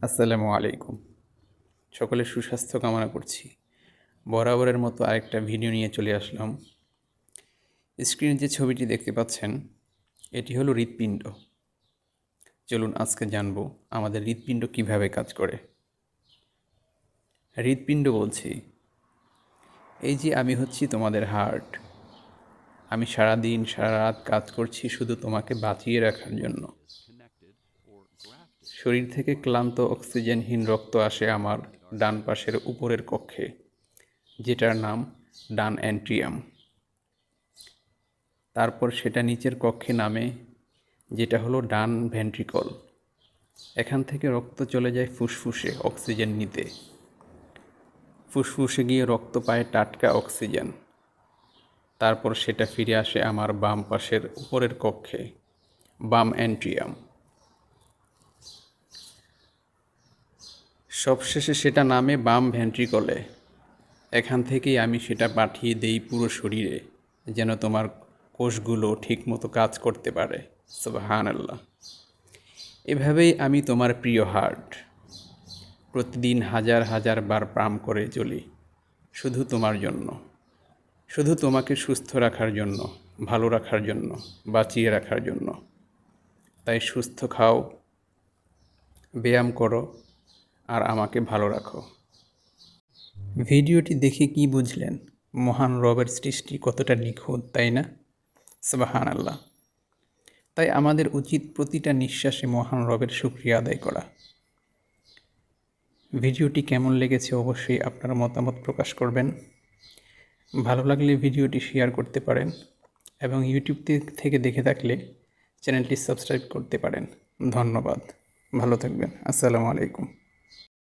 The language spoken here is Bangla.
আসসালামু আলাইকুম। সকলের সুস্বাস্থ্য কামনা করছি। বরাবরের মতো আরেকটা ভিডিও নিয়ে চলে আসলাম। স্ক্রিনে যে ছবিটি দেখতে পাচ্ছেন, এটি হলো হৃৎপিণ্ড। চলুন আজকে জানব আমাদের হৃৎপিণ্ড কিভাবে কাজ করে। হৃৎপিণ্ড বলছি, এই যে আমি হচ্ছি তোমাদের হার্ট। আমি সারাদিন সারা রাত কাজ করছি শুধু তোমাকে বাঁচিয়ে রাখার জন্য। শরীর থেকে ক্লান্ত অক্সিজেনহীন রক্ত আসে আমার ডান পাশের উপরের কক্ষে, যেটার নাম ডান অ্যান্ট্রিয়াম। তারপর সেটা নিচের কক্ষে নামে, যেটা হলো ডান ভেন্ট্রিকল। এখান থেকে রক্ত চলে যায় ফুসফুসে অক্সিজেন নিতে। ফুসফুসে গিয়ে রক্ত পায় টাটকা অক্সিজেন। তারপর সেটা ফিরে আসে আমার বাম পাশের উপরের কক্ষে, বাম অ্যান্ট্রিয়াম। সবশেষে সেটা নামে বাম ভেন্ট্রিকলে। এখান থেকেই আমি সেটা পাঠিয়ে দেই পুরো শরীরে, যেন তোমার কোষগুলো ঠিকমতো কাজ করতে পারে। সুবহানাল্লাহ। এভাবেই আমি তোমার প্রিয় হার্ট প্রতিদিন হাজার হাজার বার পাম্প করে চলি, শুধু তোমার জন্য, শুধু তোমাকে সুস্থ রাখার জন্য, ভালো রাখার জন্য, বাঁচিয়ে রাখার জন্য। তাই সুস্থ খাও, ব্যায়াম করো, আর আমাকে ভালো রাখো। ভিডিওটি দেখে কি বুঝলেন? মহান রবের সৃষ্টি কতটা নিখুঁত, তাই না? সুবহানাল্লাহ। তাই আমাদের উচিত প্রতিটা নিঃশ্বাসে মহান রবের শুকরিয়া আদায় করা। ভিডিওটি কেমন লেগেছে অবশ্যই আপনার মতামত প্রকাশ করবেন। ভালো লাগলে ভিডিওটি শেয়ার করতে পারেন এবং ইউটিউব থেকে দেখে থাকলে চ্যানেলটি সাবস্ক্রাইব করতে পারেন। ধন্যবাদ। ভালো থাকবেন। আসসালামু আলাইকুম।